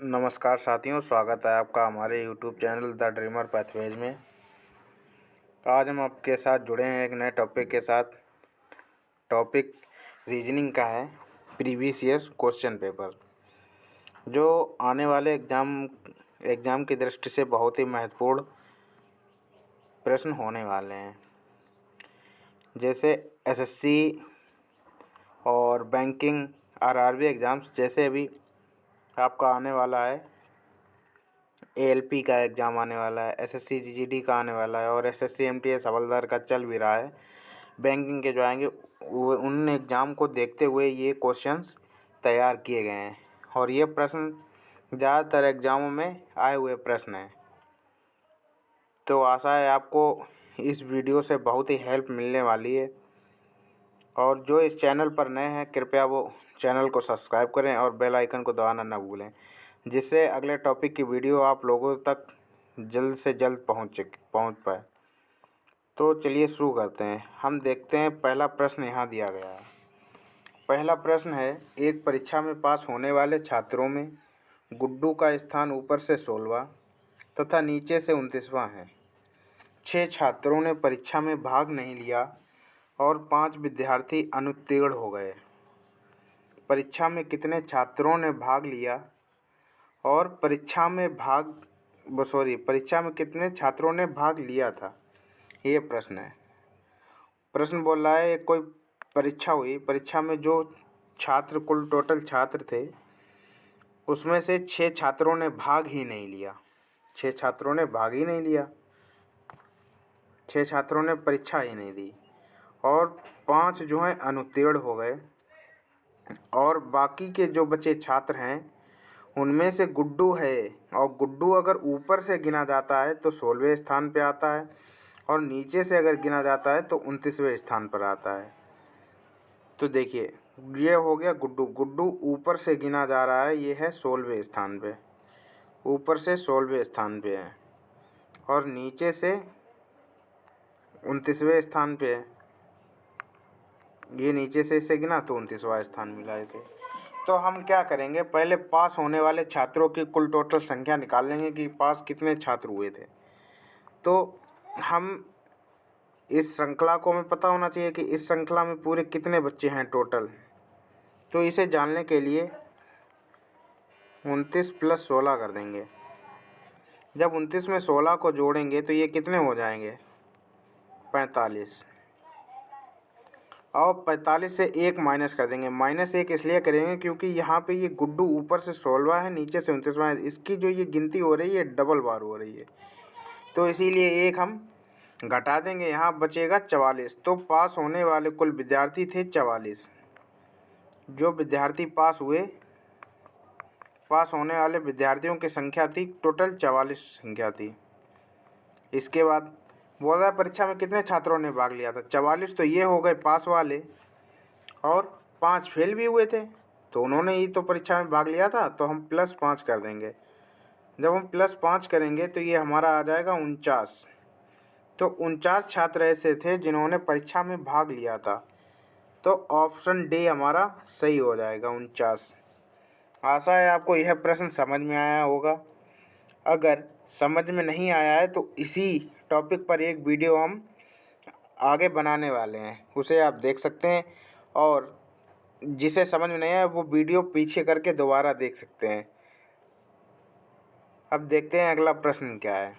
नमस्कार साथियों, स्वागत है आपका हमारे YouTube channel the dreamer pathways में। आज हम आपके साथ जुड़े हैं एक नए टॉपिक के साथ। टॉपिक रीजनिंग का है, प्रीवियस ईयर क्वेश्चन पेपर, जो आने वाले एग्ज़ाम की दृष्टि से बहुत ही महत्वपूर्ण प्रश्न होने वाले हैं। जैसे एसएससी और बैंकिंग, आरआरबी एग्ज़ाम्स, जैसे अभी आपका आने वाला है एएलपी का एग्ज़ाम आने वाला है, एसएससी जीडी का आने वाला है और एसएससी एमटीएस हवलदार का चल भी रहा है। बैंकिंग के जो आएंगे उन एग्ज़ाम को देखते हुए ये क्वेश्चंस तैयार किए गए हैं और ये प्रश्न ज़्यादातर एग्ज़ामों में आए हुए प्रश्न हैं। तो आशा है आपको इस वीडियो से बहुत ही हेल्प मिलने वाली है। और जो इस चैनल पर नए हैं, कृपया वो चैनल को सब्सक्राइब करें और बेल आइकन को दबाना न भूलें, जिससे अगले टॉपिक की वीडियो आप लोगों तक जल्द से जल्द पहुंच पाए। तो चलिए शुरू करते हैं। हम देखते हैं, पहला प्रश्न यहाँ दिया गया है। पहला प्रश्न है, एक परीक्षा में पास होने वाले छात्रों में गुड्डू का स्थान ऊपर से 16वां तथा नीचे से 29वां है। 6 छात्रों ने परीक्षा में भाग नहीं लिया और 5 विद्यार्थी अनुत्तीर्ण हो गए। परीक्षा में कितने छात्रों ने भाग लिया और परीक्षा में कितने छात्रों ने भाग लिया था, ये प्रश्न है। प्रश्न बोल रहा है, कोई परीक्षा हुई, परीक्षा में जो छात्र, कुल टोटल छात्र थे, उसमें से 6 छात्रों ने भाग ही नहीं लिया। 6 छात्रों ने भाग ही नहीं लिया, 6 छात्रों ने परीक्षा ही नहीं दी और 5 जो हैं अनुत्तीर्ण हो गए। और बाकी के जो बचे छात्र हैं उनमें से गुड्डू है, और गुड्डू अगर ऊपर से गिना जाता है तो 16वें स्थान पे आता है और नीचे से अगर गिना जाता है तो 29वें स्थान पर आता है। तो देखिए, ये हो गया गुड्डू। गुड्डू ऊपर से गिना जा रहा है, ये है 16वें स्थान पे, ऊपर से 16वें स्थान पे है और नीचे से 29वें स्थान पे है। ये नीचे से इसे गिना तो 29वां स्थान मिला इसे। तो हम क्या करेंगे, पहले पास होने वाले छात्रों की कुल टोटल संख्या निकाल लेंगे कि पास कितने छात्र हुए थे। तो हम इस श्रृंखला को हमें पता होना चाहिए कि इस श्रृंखला में पूरे कितने बच्चे हैं टोटल। तो इसे जानने के लिए 29 + 16 कर देंगे। जब 29 में 16 को जोड़ेंगे तो ये कितने हो जाएंगे, 45। और 45 से 1 माइनस कर देंगे। -1 इसलिए करेंगे क्योंकि यहाँ पे ये गुड्डू ऊपर से 16वां है, नीचे से 29वां है। इसकी जो ये गिनती हो रही है डबल बार हो रही है, तो इसीलिए 1 हम घटा देंगे, यहाँ बचेगा 44। तो पास होने वाले कुल विद्यार्थी थे 44। जो विद्यार्थी पास हुए, पास होने वाले विद्यार्थियों की संख्या थी टोटल 44 संख्या थी। इसके बाद बोल रहा है परीक्षा में कितने छात्रों ने भाग लिया था, 44। तो ये हो गए पास वाले और 5 फेल भी हुए थे, तो उन्होंने ही तो परीक्षा में भाग लिया था, तो हम +5 कर देंगे। जब हम +5 करेंगे तो ये हमारा आ जाएगा 49। तो 49 छात्र ऐसे थे जिन्होंने परीक्षा में भाग लिया था। तो ऑप्शन डी हमारा सही हो जाएगा, 49। आशा है आपको यह प्रश्न समझ में आया होगा। अगर समझ में नहीं आया है तो इसी टॉपिक पर एक वीडियो हम आगे बनाने वाले हैं, उसे आप देख सकते हैं। और जिसे समझ में नहीं आया वो वीडियो पीछे करके दोबारा देख सकते हैं। अब देखते हैं अगला प्रश्न क्या है।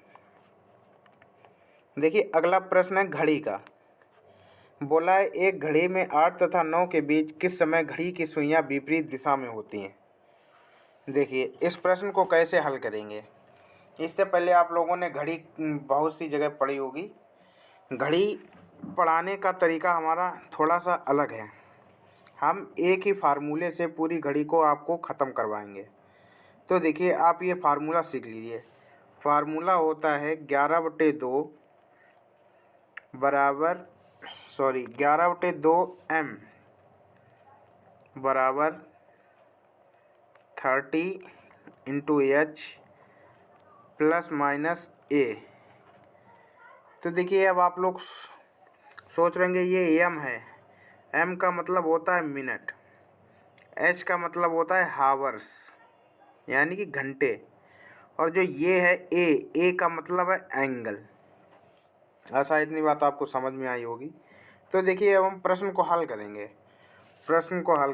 देखिए, अगला प्रश्न है घड़ी का। बोला है, एक घड़ी में 8 तथा 9 के बीच किस समय घड़ी की सुइयां विपरीत दिशा में होती हैं। देखिए, इस प्रश्न को कैसे हल करेंगे। इससे पहले आप लोगों ने घड़ी बहुत सी जगह पढ़ी होगी। घड़ी पढ़ाने का तरीका हमारा थोड़ा सा अलग है। हम एक ही फार्मूले से पूरी घड़ी को आपको ख़त्म करवाएंगे। तो देखिए, आप ये फार्मूला सीख लीजिए। फार्मूला होता है 11/2 बराबर 11/2 m बराबर 30 × h ± a। तो देखिए, अब आप लोग सोच रहे हैं ये m है, m का मतलब होता है मिनट, h का मतलब होता है हावर्स, यानी कि घंटे। और जो ये है ए का मतलब है एंगल। ऐसा इतनी बात आपको समझ में आई होगी। तो देखिए अब हम प्रश्न को हल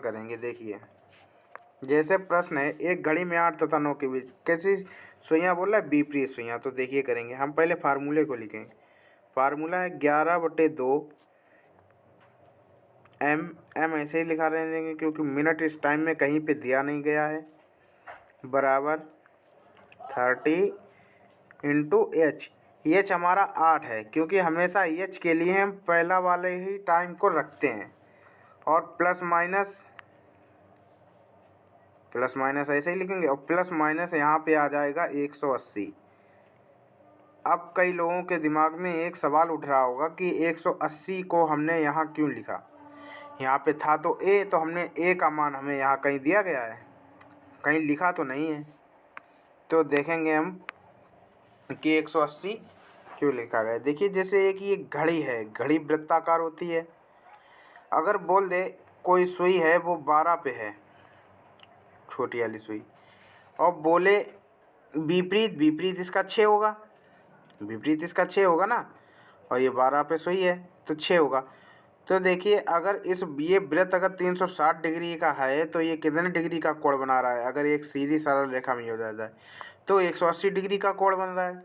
करेंगे। देखिए जैसे प्रश्न है, एक घड़ी में 8 तथा 9 के बीच कैसी सुइयां बोल रहा है, विपरीत सुइयां। तो देखिए करेंगे हम, पहले फार्मूले को लिखेंगे। फार्मूला है 11/2 एम ऐसे ही लिखा रहे देंगे क्योंकि मिनट इस टाइम में कहीं पे दिया नहीं गया है, बराबर 30 इंटू एच हमारा 8 है क्योंकि हमेशा एच के लिए हम पहला वाले ही टाइम को रखते हैं। और प्लस माइनस ऐसे ही लिखेंगे, और प्लस माइनस यहाँ पे आ जाएगा 180। अब कई लोगों के दिमाग में एक सवाल उठ रहा होगा कि 180 को हमने यहाँ क्यों लिखा, यहाँ पे था तो ए, तो हमने ए का मान हमें यहाँ कहीं दिया गया है, कहीं लिखा तो नहीं है। तो देखेंगे हम कि 180 क्यों लिखा गया। देखिए जैसे एक ये घड़ी है, घड़ी वृत्ताकार होती है। अगर बोल दे कोई सुई है वो 12 पे है, छोटी वाली सुई, और बोले विपरीत इसका 6 होगा, विपरीत इसका 6 होगा ना, और ये 12 पे सुई है तो 6 होगा। तो देखिए अगर ये वृत्त अगर 360 डिग्री का है तो ये कितने डिग्री का कोण बना रहा है, अगर एक सीधी सरल रेखा में हो जाता है तो 180 डिग्री का कोण बन रहा है।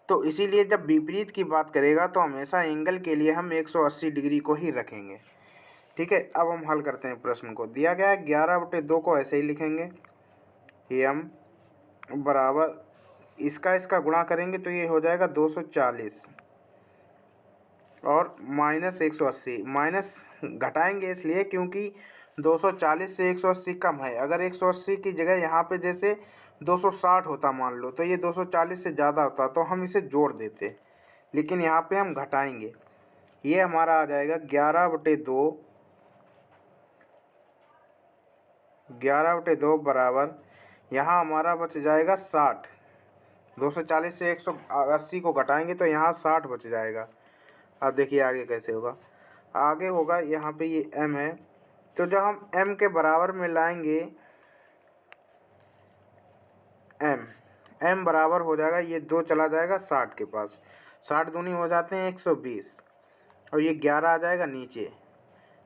तो इसीलिए जब विपरीत की बात करेगा तो हमेशा एंगल के लिए हम 180 डिग्री को ही रखेंगे। ठीक है, अब हम हल करते हैं प्रश्न को। दिया गया है 11/2 को ऐसे ही लिखेंगे, एम बराबर इसका गुणा करेंगे तो ये हो जाएगा 240 और माइनस 180। माइनस घटाएंगे इसलिए क्योंकि 240 से 180 कम है। अगर 180 की जगह यहाँ पे जैसे 260 होता मान लो, तो ये 240 से ज़्यादा होता तो हम इसे जोड़ देते, लेकिन यहाँ पे हम घटाएंगे। ये हमारा आ जाएगा 11/2 बराबर, यहाँ हमारा बच जाएगा 60। 240 से 180 को घटाएंगे तो यहाँ 60 बच जाएगा। अब देखिए आगे कैसे होगा। आगे होगा यहाँ पे ये m है, तो जब हम m के बराबर में लाएंगे m बराबर हो जाएगा, ये 2 चला जाएगा 60 के पास, 60 दूनी हो जाते हैं 120, और ये 11 आ जाएगा नीचे।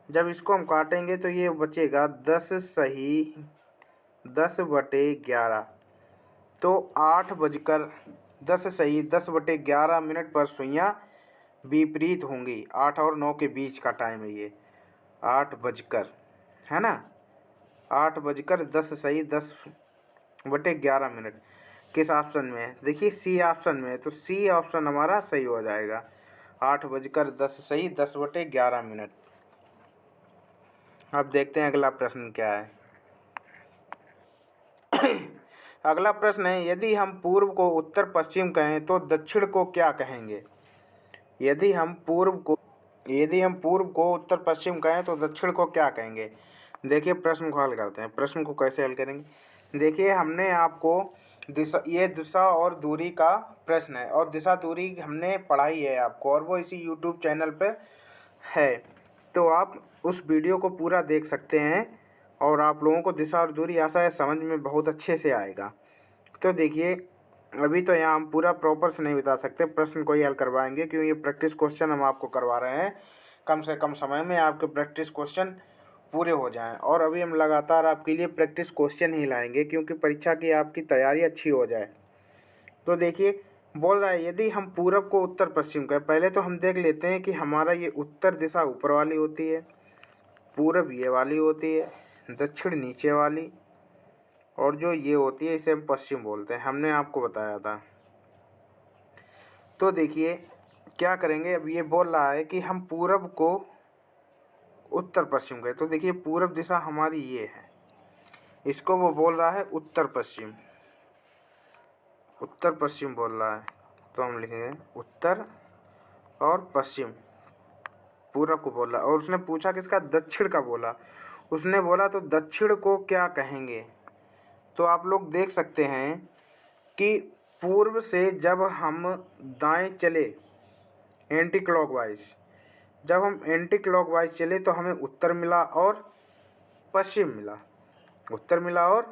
जब इसको हम काटेंगे तो ये बचेगा 10/11। तो 10:10 मिनट पर सुइयां विपरीत होंगी। 8 और 9 के बीच का टाइम है ये, 8 बजकर, है ना, 8:10 किस ऑप्शन में है, देखिए सी ऑप्शन में है, तो सी ऑप्शन हमारा सही हो जाएगा, 8:10 अब देखते हैं अगला प्रश्न क्या है। अगला प्रश्न है, यदि हम पूर्व को उत्तर पश्चिम कहें तो दक्षिण को क्या कहेंगे। यदि हम पूर्व को उत्तर पश्चिम कहें तो दक्षिण को क्या कहेंगे। देखिए प्रश्न को हल करते हैं। प्रश्न को कैसे हल करेंगे, देखिए हमने आपको दिशा और दूरी का प्रश्न है, और दिशा दूरी हमने पढ़ाई है आपको, और वो इसी यूट्यूब चैनल पर है, तो आप उस वीडियो को पूरा देख सकते हैं, और आप लोगों को दिशा और दूरी आशा है समझ में बहुत अच्छे से आएगा। तो देखिए अभी तो यहाँ हम पूरा प्रॉपर से नहीं बता सकते, प्रश्न को ही हल करवाएंगे क्योंकि ये प्रैक्टिस क्वेश्चन हम आपको करवा रहे हैं, कम से कम समय में आपके प्रैक्टिस क्वेश्चन पूरे हो जाएं। और अभी हम लगातार आपके लिए प्रैक्टिस क्वेश्चन ही लाएंगे क्योंकि परीक्षा की आपकी तैयारी अच्छी हो जाए। तो देखिए बोल रहा है, यदि हम पूरब को उत्तर पश्चिम कहें, पहले तो हम देख लेते हैं कि हमारा ये उत्तर दिशा ऊपर वाली होती है, पूरब ये वाली होती है, दक्षिण नीचे वाली, और जो ये होती है इसे हम पश्चिम बोलते हैं, हमने आपको बताया था। तो देखिए क्या करेंगे, अब ये बोल रहा है कि हम पूरब को उत्तर पश्चिम कहें, तो देखिए पूरब दिशा हमारी ये है, इसको वो बोल रहा है उत्तर पश्चिम बोल रहा है, तो हम लिखेंगे उत्तर और पश्चिम, पूरब को बोला। और उसने पूछा किसका, दक्षिण का बोला, उसने बोला तो दक्षिण को क्या कहेंगे। तो आप लोग देख सकते हैं कि पूर्व से जब हम दाएं चले एंटी क्लॉकवाइज, जब हम एंटी क्लॉकवाइज चले तो हमें उत्तर मिला और पश्चिम मिला, उत्तर मिला और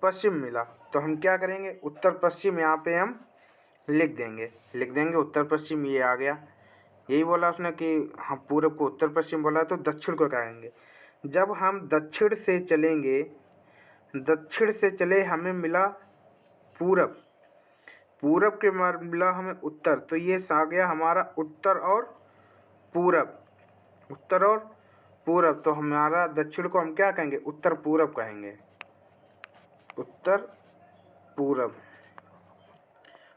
पश्चिम मिला, तो हम क्या करेंगे, उत्तर पश्चिम यहाँ पे हम लिख देंगे उत्तर पश्चिम, ये आ गया। यही बोला उसने कि हम पूरब को उत्तर पश्चिम बोला, तो दक्षिण को कहेंगे। जब हम दक्षिण से चलेंगे, दक्षिण से चले हमें मिला पूरब, पूरब के मिला हमें उत्तर, तो ये आ गया हमारा उत्तर और पूरब, उत्तर और पूरब। तो हमारा दक्षिण को हम क्या कहेंगे, उत्तर पूरब कहेंगे, उत्तर पूरब।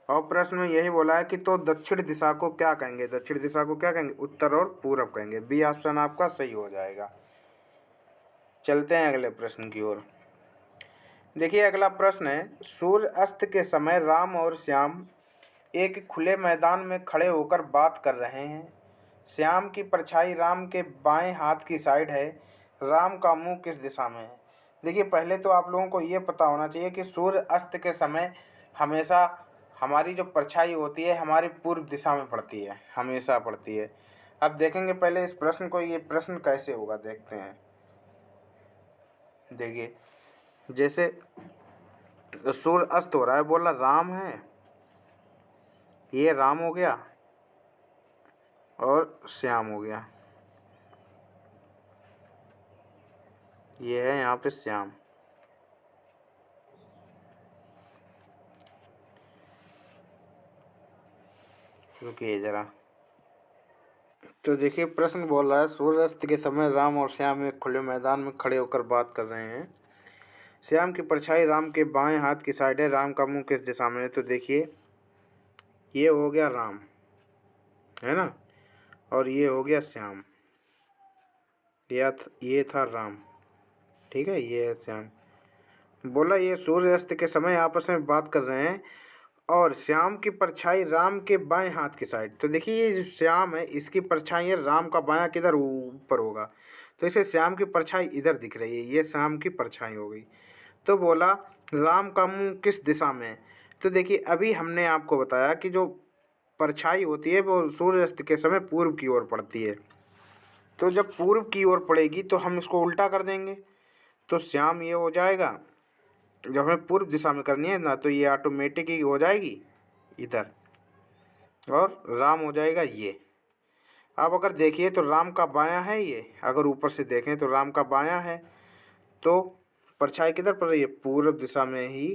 और प्रश्न में यही बोला है कि तो दक्षिण दिशा को क्या कहेंगे, दक्षिण दिशा को क्या कहेंगे, उत्तर और पूरब कहेंगे। बी ऑप्शन आपका सही हो जाएगा। चलते हैं अगले प्रश्न की ओर। देखिए अगला प्रश्न है, सूर्य अस्त के समय राम और श्याम एक खुले मैदान में खड़े होकर बात कर रहे हैं। श्याम की परछाई राम के बाएं हाथ की साइड है, राम का मुंह किस दिशा में है। देखिए पहले तो आप लोगों को ये पता होना चाहिए कि सूर्य अस्त के समय हमेशा हमारी जो परछाई होती है हमारी पूर्व दिशा में पड़ती है, हमेशा पड़ती है। अब देखेंगे पहले इस प्रश्न को, ये प्रश्न कैसे होगा देखते हैं। देखिए जैसे सूर्य अस्त हो रहा है, बोला राम है, ये राम हो गया और श्याम हो गया, ये है यहाँ पे श्याम। रुकिए जरा, तो देखिए प्रश्न बोल रहा है, सूर्यास्त के समय राम और श्याम एक खुले मैदान में खड़े होकर बात कर रहे हैं। श्याम की परछाई राम के बाएं हाथ की साइड है, राम का मुंह किस दिशा में है। तो देखिए ये हो गया राम, है ना, और ये हो गया श्याम, ये था राम, ठीक है, ये है श्याम। बोला ये सूर्यास्त के समय आपस में बात कर रहे हैं और श्याम की परछाई राम के बाएं हाथ की साइड। तो देखिए ये जो श्याम है इसकी परछाई है राम का बायां किधर, ऊपर होगा, तो इसे श्याम की परछाई इधर दिख रही है, ये श्याम की परछाई हो गई। तो बोला राम का मुंह किस दिशा में है। तो देखिए अभी हमने आपको बताया कि जो परछाई होती है वो सूर्यास्त के समय पूर्व की ओर पड़ती है, तो जब पूर्व की ओर पड़ेगी तो हम इसको उल्टा कर देंगे, तो श्याम ये हो जाएगा, जब हमें पूर्व दिशा में करनी है ना, तो ये ऑटोमेटिक ही हो जाएगी इधर, और राम हो जाएगा ये। अब अगर देखिए तो राम का बायां है ये, अगर ऊपर से देखें तो राम का बायां है, तो परछाई किधर पड़ रही है, पूर्व दिशा में ही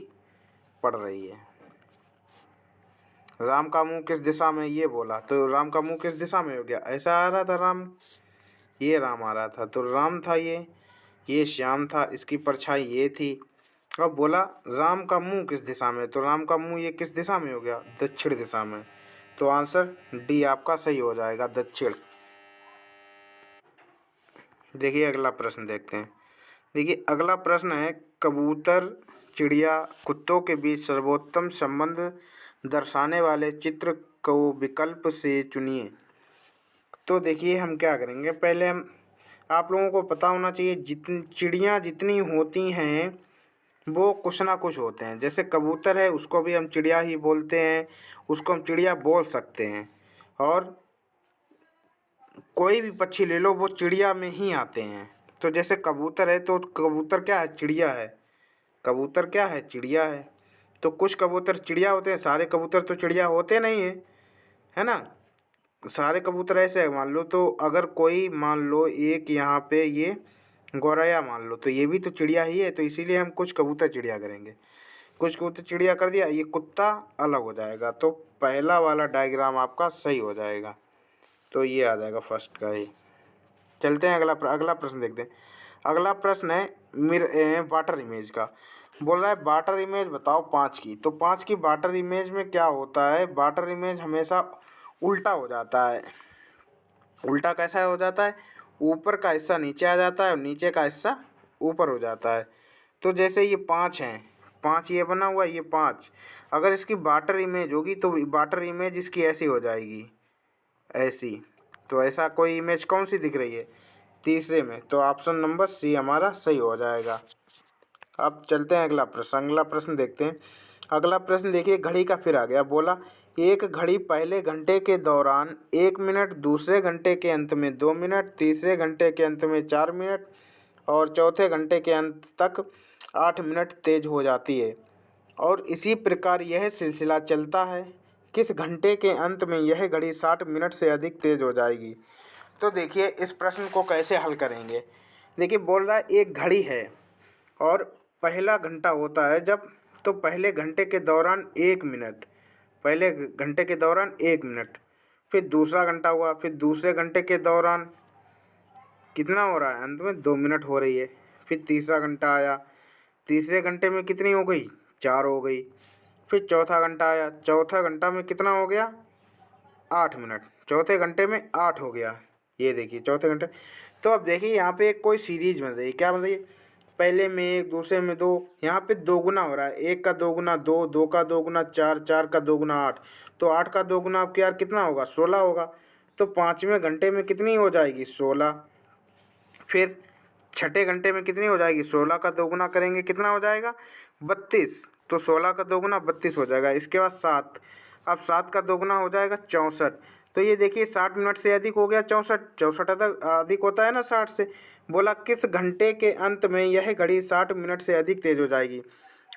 पड़ रही है। राम का मुंह किस दिशा में, ये बोला, तो राम का मुंह किस दिशा में हो गया, ऐसा आ रहा था राम, ये राम आ रहा था, तो राम था ये श्याम था, इसकी परछाई ये थी। अब बोला राम का मुंह किस दिशा में, तो राम का मुंह ये किस दिशा में हो गया, दक्षिण दिशा में। तो आंसर डी आपका सही हो जाएगा, दक्षिण। देखिए अगला प्रश्न देखते हैं। देखिए अगला प्रश्न है, कबूतर चिड़िया कुत्तों के बीच सर्वोत्तम संबंध दर्शाने वाले चित्र को विकल्प से चुनिए। तो देखिए हम क्या करेंगे, पहले हम आप लोगों को पता होना चाहिए जितनी चिड़ियाँ जितनी होती हैं वो कुछ ना कुछ होते हैं। जैसे कबूतर है उसको भी हम चिड़िया ही बोलते हैं, उसको हम चिड़िया बोल सकते हैं, और कोई भी पक्षी ले लो वो चिड़िया में ही आते हैं। तो जैसे कबूतर है तो कबूतर क्या है, चिड़िया है, कबूतर क्या है, चिड़िया है। तो कुछ कबूतर चिड़िया होते हैं, सारे कबूतर तो चिड़िया होते नहीं हैं, है ना, सारे कबूतर ऐसे है। मान लो तो अगर कोई मान लो एक यहाँ पे ये गौरैया मान लो, तो ये भी तो चिड़िया ही है, तो इसीलिए हम कुछ कबूतर चिड़िया करेंगे, कुछ कबूतर चिड़िया कर दिया, ये कुत्ता अलग हो जाएगा। तो पहला वाला डायग्राम आपका सही हो जाएगा, तो ये आ जाएगा फर्स्ट का ही। चलते हैं अगला प्रश्न देखते हैं। अगला प्रश्न है वाटर इमेज का। बोल रहा है वाटर इमेज बताओ 5 की। तो 5 की वाटर इमेज में क्या होता है, वाटर इमेज हमेशा उल्टा हो जाता है। उल्टा कैसा हो जाता है, ऊपर का हिस्सा नीचे आ जाता है और नीचे का हिस्सा ऊपर हो जाता है। तो जैसे ये 5 हैं, 5 ये बना हुआ है, ये 5, अगर इसकी वाटर इमेज होगी तो वाटर इमेज इसकी ऐसी हो जाएगी, ऐसी। तो ऐसा कोई इमेज कौन सी दिख रही है तीसरे में, तो ऑप्शन नंबर सी हमारा सही हो जाएगा। अब चलते हैं अगला प्रश्न देखते हैं। अगला प्रश्न देखिए घड़ी का फिर आ गया। बोला एक घड़ी पहले घंटे के दौरान 1 मिनट, दूसरे घंटे के अंत में 2 मिनट, तीसरे घंटे के अंत में 4 मिनट और चौथे घंटे के अंत तक 8 मिनट तेज हो जाती है और इसी प्रकार यह सिलसिला चलता है। किस घंटे के अंत में यह घड़ी 60 मिनट से अधिक तेज हो जाएगी। तो देखिए इस प्रश्न को कैसे हल करेंगे। देखिए बोल रहा है एक घड़ी है और पहला घंटा होता है जब, तो पहले घंटे के दौरान 1 मिनट, पहले घंटे के दौरान 1 मिनट, फिर दूसरा घंटा हुआ, फिर दूसरे घंटे के दौरान कितना हो रहा है, अंत में 2 मिनट हो रही है। फिर तीसरा घंटा आया, तीसरे घंटे में कितनी हो गई, 4 हो गई। फिर चौथा घंटा आया, चौथा घंटा में कितना हो गया, 8 मिनट, चौथे घंटे में 8 हो गया। ये देखिए चौथे घंटे। तो अब देखिए यहाँ पे एक कोई सीरीज बन रही है, क्या बन रही है, पहले में 1, दूसरे में 2, यहाँ पे 2 गुना हो रहा है, 1 का 2 गुना 2, 2 का 2 गुना 4, 4 का 2 गुना 8, तो 8 का 2 गुना आपके यार कितना होगा, 16 होगा। तो पाँचवें घंटे में कितनी हो जाएगी, 16। फिर छठे घंटे में कितनी हो जाएगी, 16 का 2 गुना करेंगे कितना हो जाएगा, 32, तो 16 का 2 गुना 32 हो जाएगा। इसके बाद 7, अब 7 का 2 गुना हो जाएगा 64। तो ये देखिए 60 मिनट से अधिक हो गया 64, 64 अधिक होता है ना 60 से। बोला किस घंटे के अंत में यह घड़ी 60 मिनट से अधिक तेज हो जाएगी।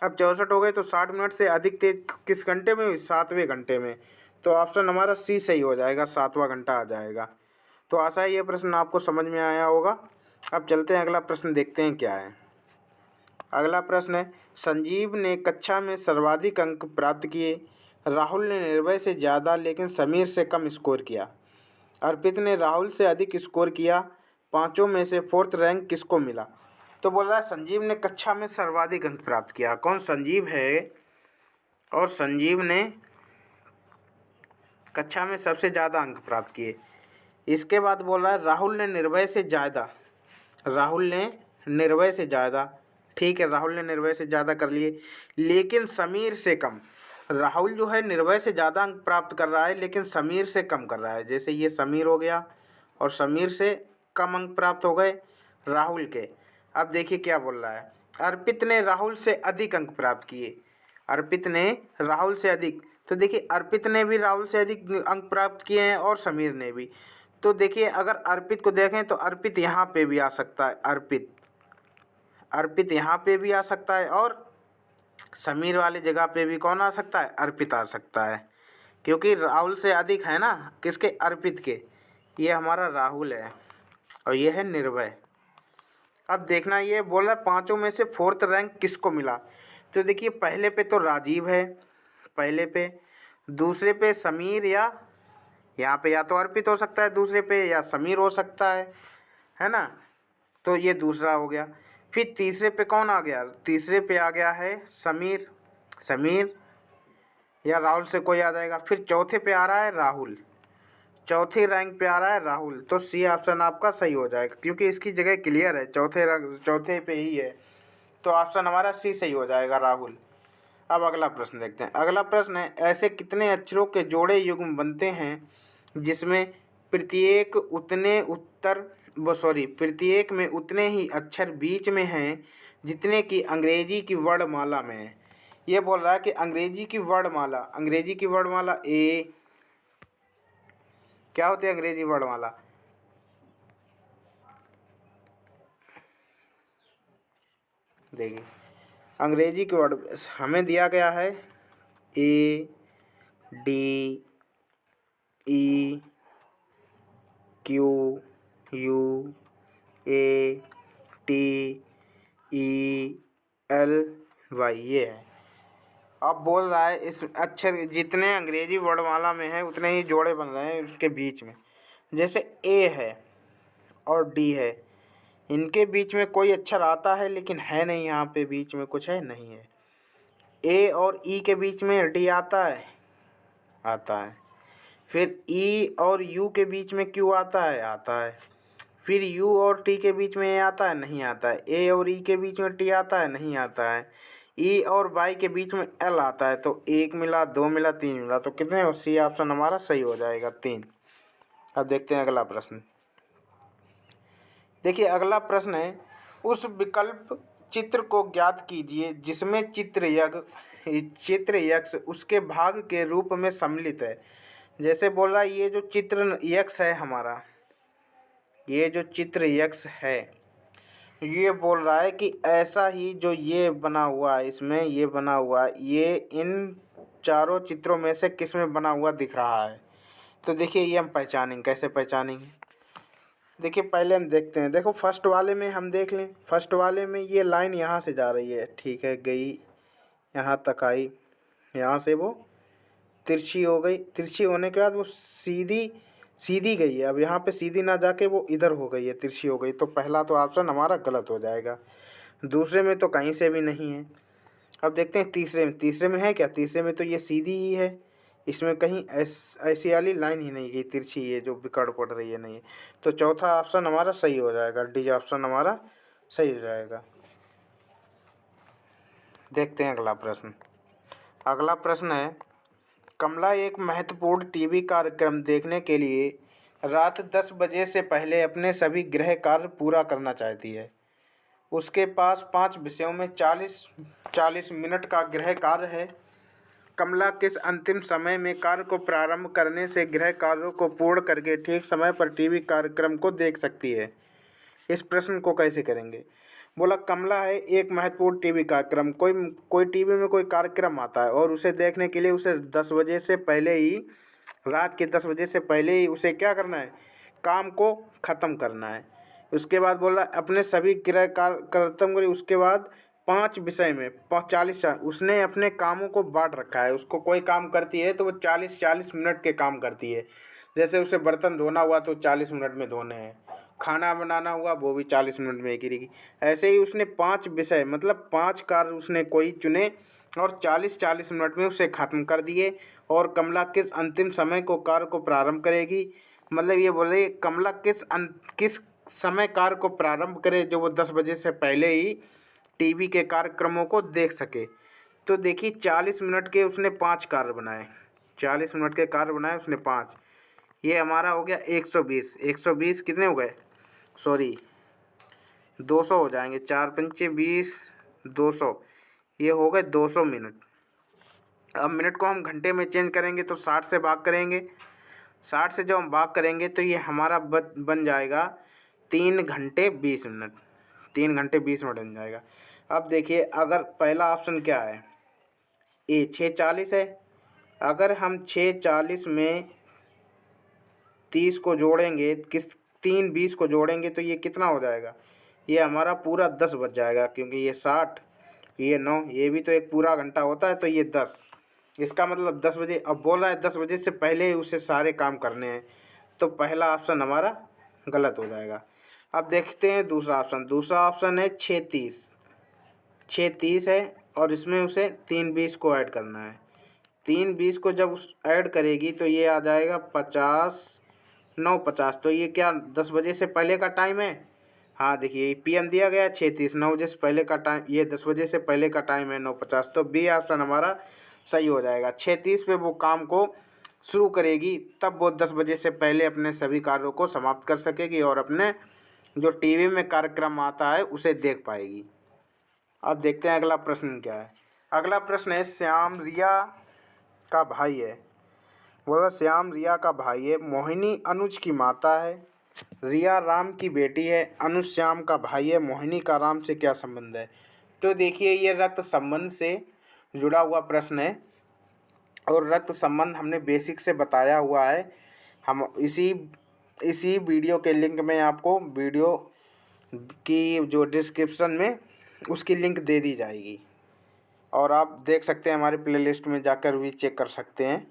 अब 64 हो गए तो 60 मिनट से अधिक तेज किस घंटे में हुई, 7वें घंटे में। तो ऑप्शन हमारा सी सही हो जाएगा, 7वां घंटा आ जाएगा। तो आशा है ये प्रश्न आपको समझ में आया होगा। अब चलते हैं अगला प्रश्न देखते हैं क्या है। अगला प्रश्न है, संजीव ने कक्षा में सर्वाधिक अंक प्राप्त किए, राहुल ने निर्भय से ज़्यादा लेकिन समीर से कम स्कोर किया। अर्पित ने राहुल से अधिक स्कोर किया, पांचों में से 4th रैंक किसको मिला। तो बोल रहा है संजीव ने कक्षा में सर्वाधिक अंक प्राप्त किया। कौन, संजीव है, और संजीव ने कक्षा में सबसे ज़्यादा अंक प्राप्त किए। इसके बाद बोल रहा है राहुल ने निर्भय से ज़्यादा, राहुल ने निर्भय से ज़्यादा, ठीक है, राहुल ने निर्भय से ज़्यादा कर लिए, लेकिन समीर से कम। राहुल जो है निर्भय से ज़्यादा अंक प्राप्त कर रहा है लेकिन समीर से कम कर रहा है। जैसे ये समीर हो गया और समीर से कम अंक प्राप्त हो गए राहुल के। अब देखिए क्या बोल रहा है, अर्पित ने राहुल से अधिक अंक प्राप्त किए, अर्पित ने राहुल से अधिक। तो देखिए अर्पित ने भी राहुल से अधिक अंक प्राप्त किए हैं और समीर ने भी। तो देखिए अगर अर्पित को देखें तो अर्पित यहाँ पे भी आ सकता है, अर्पित यहाँ पे भी आ सकता है और समीर वाली जगह पे भी कौन आ सकता है, अर्पित आ सकता है, क्योंकि राहुल से अधिक है ना किसके, अर्पित के। ये हमारा राहुल है और ये है निर्भय। अब देखना ये बोल रहा है पांचों में से 4th रैंक किसको मिला। तो देखिए पहले पे तो राजीव है, पहले पे, दूसरे पे समीर, या यहाँ पे या तो अर्पित हो सकता है दूसरे पे, या समीर हो सकता है ना। तो ये दूसरा हो गया। फिर तीसरे पे कौन आ गया, तीसरे पे आ गया है समीर, समीर या राहुल से कोई आ जाएगा। फिर चौथे पे आ रहा है राहुल, चौथी रैंक पे आ रहा है राहुल। तो सी ऑप्शन आपका सही हो जाएगा क्योंकि इसकी जगह क्लियर है, चौथे पे ही है। तो ऑप्शन हमारा सी सही हो जाएगा, राहुल। अब अगला प्रश्न देखते हैं। अगला प्रश्न है, ऐसे कितने अक्षरों के जोड़े युग्म बनते हैं जिसमें प्रत्येक प्रत्येक में उतने ही अक्षर बीच में हैं जितने कि अंग्रेजी की वर्णमाला में है। ये बोल रहा है कि अंग्रेजी की वर्णमाला ए, क्या होती है अंग्रेजी वर्णमाला, देखिए अंग्रेजी की वर्ड हमें दिया गया है A, D, E, Q, U, A, T, E, L, Y, ये है। अब बोल रहा है इस अक्षर जितने अंग्रेजी वर्णमाला में है उतने ही जोड़े बन रहे हैं उसके बीच में। जैसे ए है और डी है, इनके बीच में कोई अक्षर आता है लेकिन है नहीं, यहाँ पे बीच में कुछ है नहीं है। ए और ई के बीच में डी आता है, आता है। फिर ई और यू के बीच में क्यू आता है, आता है। फिर यू और टी के बीच में ए आता है, नहीं आता है। ए और ई के बीच में टी आता है, नहीं आता है। ई और वाई के बीच में एल आता है। तो 1 मिला, 2 मिला, 3 मिला, तो कितने हो, सी ऑप्शन हमारा सही हो जाएगा, 3। अब देखते हैं अगला प्रश्न। देखिए अगला प्रश्न है, उस विकल्प चित्र को ज्ञात कीजिए जिसमें चित्र यक्ष उसके भाग के रूप में सम्मिलित है। जैसे बोल रहा है ये जो चित्र यक्ष है हमारा, ये जो चित्र यक्ष है ये बोल रहा है कि ऐसा ही जो ये बना हुआ है, इसमें ये बना हुआ है, ये इन चारों चित्रों में से किस में बना हुआ दिख रहा है। तो देखिए ये हम पहचानेंगे, कैसे पहचानेंगे। देखिए पहले हम देखते हैं, देखो फर्स्ट वाले में हम देख लें, फर्स्ट वाले में ये लाइन यहाँ से जा रही है, ठीक है, गई यहाँ तक आई, यहाँ से वो तिरछी हो गई, तिरछी होने के बाद वो सीधी सीधी गई है। अब यहाँ पे सीधी ना जाके वो इधर हो गई है, तिरछी हो गई। तो पहला तो ऑप्शन हमारा गलत हो जाएगा। दूसरे में तो कहीं से भी नहीं है। अब देखते हैं तीसरे में, तीसरे में है क्या। तीसरे में तो ये सीधी ही है, इसमें कहीं ऐसी वाली लाइन ही नहीं गई, तिरछी ये जो बिकड़ पड़ रही है नहीं है। तो चौथा ऑप्शन हमारा सही हो जाएगा, डी ऑप्शन हमारा सही हो जाएगा। देखते हैं अगला प्रश्न। अगला प्रश्न है, कमला एक महत्वपूर्ण टीवी कार्यक्रम देखने के लिए रात 10 बजे से पहले अपने सभी गृह कार्य पूरा करना चाहती है। उसके पास 5 विषयों में 40 मिनट का गृह कार्य है। कमला किस अंतिम समय में कार्य को प्रारंभ करने से गृह कार्यों को पूर्ण करके ठीक समय पर टीवी कार्यक्रम को देख सकती है। इस प्रश्न को कैसे करेंगे। बोला कमला है एक महत्वपूर्ण टीवी कार्यक्रम, कोई टीवी में कोई कार्यक्रम आता है और उसे देखने के लिए उसे 10 बजे से पहले ही, रात के 10 बजे से पहले ही उसे क्या करना है, काम को ख़त्म करना है। उसके बाद बोला अपने सभी गृह कार्य खत्म करी। उसके बाद 5 विषय में 40, उसने अपने कामों को बांट रखा है। उसको कोई काम करती है तो वो 40 मिनट के काम करती है। जैसे उसे बर्तन धोना हुआ तो 40 मिनट में धोने हैं, खाना बनाना हुआ वो भी 40 मिनट में करेगी। ऐसे ही उसने 5 विषय मतलब 5 कार्य उसने कोई चुने और 40 मिनट में उसे ख़त्म कर दिए। और कमला किस अंतिम समय को कार्य को प्रारंभ करेगी, मतलब ये बोले कमला किस समय कार्य को प्रारंभ करे जो वो 10 बजे से पहले ही टीवी के कार्यक्रमों को देख सके। तो देखिए 40 मिनट के उसने 5 कार्य बनाए, 40 मिनट के कार्य बनाए उसने 5, ये हमारा हो गया 120। 120 कितने हो गए, सॉरी 200 हो जाएंगे, 4 पंचे 20, 200, ये हो गए 200 मिनट। अब मिनट को हम घंटे में चेंज करेंगे तो 60 से भाग करेंगे, 60 से जब हम भाग करेंगे तो ये हमारा बन जाएगा 3 घंटे 20 मिनट, 3 घंटे 20 मिनट बन जाएगा। अब देखिए अगर पहला ऑप्शन क्या है, ए 6:40 है। अगर हम 6:40 में 30 को जोड़ेंगे, किस 3:20 को जोड़ेंगे तो ये कितना हो जाएगा, ये हमारा पूरा 10 बज जाएगा, क्योंकि ये 60, ये 9, ये भी तो एक पूरा घंटा होता है, तो ये 10, इसका मतलब 10 बजे। अब बोल रहा है 10 बजे से पहले ही उसे सारे काम करने हैं, तो पहला ऑप्शन हमारा गलत हो जाएगा। अब देखते हैं दूसरा ऑप्शन। दूसरा ऑप्शन है 6:30, 6:30 है और इसमें उसे 3:20 को ऐड करना है। 3:20 को जब उस ऐड करेगी तो ये आ जाएगा 50, 9:50, तो ये क्या 10 बजे से पहले का टाइम है। हाँ देखिए PM दिया गया 6:30, 9 बजे से पहले का टाइम, ये 10 बजे से पहले का टाइम है 9:50, तो बी ऑप्शन हमारा सही हो जाएगा। 6:30 पे वो काम को शुरू करेगी, तब वो 10 बजे से पहले अपने सभी कार्यों को समाप्त कर सकेगी और अपने जो टीवी में कार्यक्रम आता है उसे देख पाएगी। अब देखते हैं अगला प्रश्न क्या है। अगला प्रश्न है, श्याम रिया का भाई है। बोला श्याम रिया का भाई है, मोहिनी अनुज की माता है, रिया राम की बेटी है, अनुज श्याम का भाई है, मोहिनी का राम से क्या संबंध है। तो देखिए ये रक्त संबंध से जुड़ा हुआ प्रश्न है और रक्त संबंध हमने बेसिक से बताया हुआ है। हम इसी वीडियो के लिंक में आपको वीडियो की जो डिस्क्रिप्शन में उसकी लिंक दे दी जाएगी और आप देख सकते हैं, हमारे प्लेलिस्ट में जाकर भी चेक कर सकते हैं।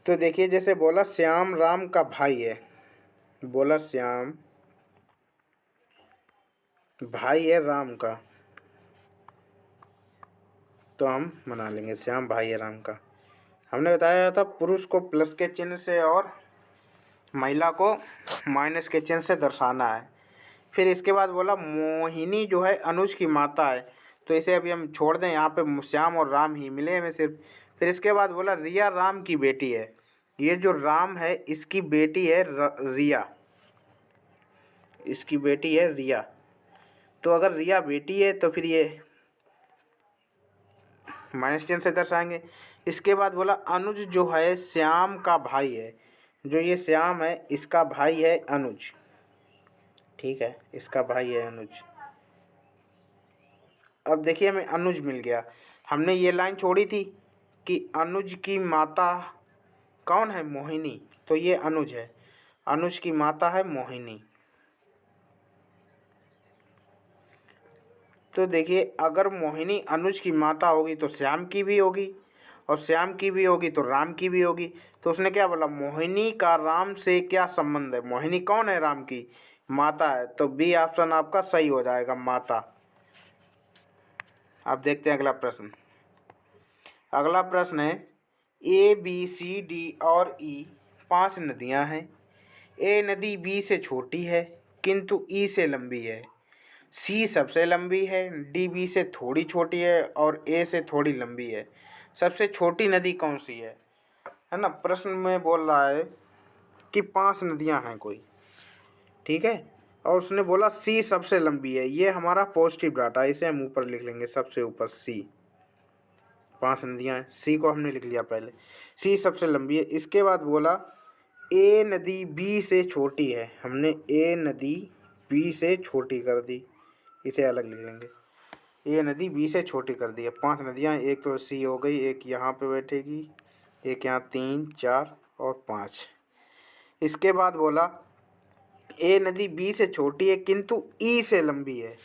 तो देखिए जैसे बोला श्याम राम का भाई है, बोला श्याम भाई है राम का, तो हम बना लेंगे श्याम भाई है राम का। हमने बताया था पुरुष को प्लस के चिन्ह से और महिला को माइनस के चिन्ह से दर्शाना है। फिर इसके बाद बोला मोहिनी जो है अनुज की माता है, तो इसे अभी हम छोड़ दें, यहाँ पे श्याम और राम ही मिले हमें सिर्फ। फिर इसके बाद बोला रिया राम की बेटी है, ये जो राम है इसकी बेटी है रिया, इसकी बेटी है रिया। तो अगर रिया बेटी है तो फिर ये माइनस चिन्ह से दर्शाएंगे। इसके बाद बोला अनुज जो है श्याम का भाई है, जो ये श्याम है इसका भाई है अनुज, ठीक है, इसका भाई है अनुज। अब देखिए हमें अनुज मिल गया। हमने ये लाइन छोड़ी थी कि अनुज की माता कौन है, मोहिनी, तो ये अनुज है, अनुज की माता है मोहिनी। तो देखिए अगर मोहिनी अनुज की माता होगी तो श्याम की भी होगी, और श्याम की भी होगी तो राम की भी होगी। तो उसने क्या बोला, मोहिनी का राम से क्या संबंध है, मोहिनी कौन है, राम की माता है, तो बी ऑप्शन आपका सही हो जाएगा, माता। अब देखते हैं अगला प्रश्न। अगला प्रश्न है ए बी सी डी और ई 5 नदियां हैं। ए नदी बी से छोटी है किंतु ई से लंबी है। सी सबसे लंबी है, डी बी से थोड़ी छोटी है और ए से थोड़ी लंबी है। सबसे छोटी नदी कौन सी है ना। प्रश्न में बोल रहा है कि 5 नदियां हैं कोई, ठीक है, और उसने बोला सी सबसे लंबी है। ये हमारा पॉजिटिव डाटा है, इसे हम ऊपर लिख लेंगे, सबसे ऊपर सी। 5 नदियां हैं, सी को हमने लिख लिया पहले, सी सबसे लंबी है। इसके बाद बोला ए नदी बी से छोटी है, हमने ए नदी बी से छोटी कर दी, इसे अलग लिख लेंगे। ए नदी बी से छोटी कर दी है। 5 नदियां, एक तो सी हो गई, एक यहाँ पे बैठेगी, एक यहाँ, 3 4 और 5। इसके बाद बोला ए नदी बी से छोटी है किंतु ई से लंबी है।